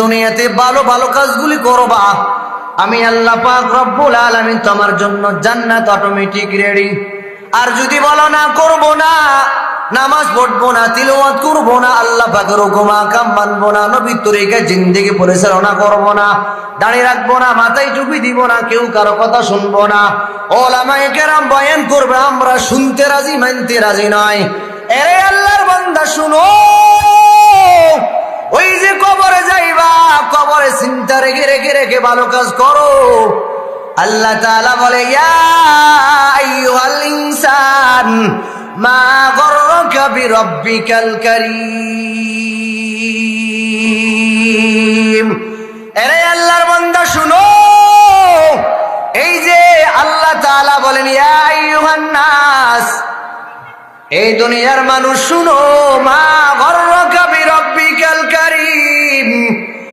দুনিয়াতে ভালো ভালো কাজগুলি করবা, আমি আল্লাহ পাক রব্বুল আলামিন তোমার জন্য জান্নাত অটোমেটিক রেডি। আর যদি বলো না করব না, নামাজ পড়বো না, তিলাওয়াত করবো না, আল্লাহ পাকের হুকুম আহকাম মানবো না, নবীর তরিকায় জিন্দেগি পরিচালনা করবো না, দাড়ি রাখবো না, মাথায় টুপি দিব না, কেউ কারো কথা শুনবো না, ওলামায়ে কেরাম বয়ান করবে, আমরা শুনতে রাজি মানতে রাজি নয়। এরে আল্লাহর বান্দা শুনো, ওই যে কবরে যাইবা, কবরে চিন্তা রেখে রেখে রেখে ভালো কাজ করো। আল্লাহ তাআলা বলে, ইয়া আইয়ুহাল ইনসান মা গররাকা বিরাব্বিকাল কারীম। আরে আল্লাহর বান্দা শুনো, এই যে আল্লাহ তাআলা বলেন ইয়া আইয়ুহান নাস, এই দুনিয়ার মানুষ শুনো, মা গররাকা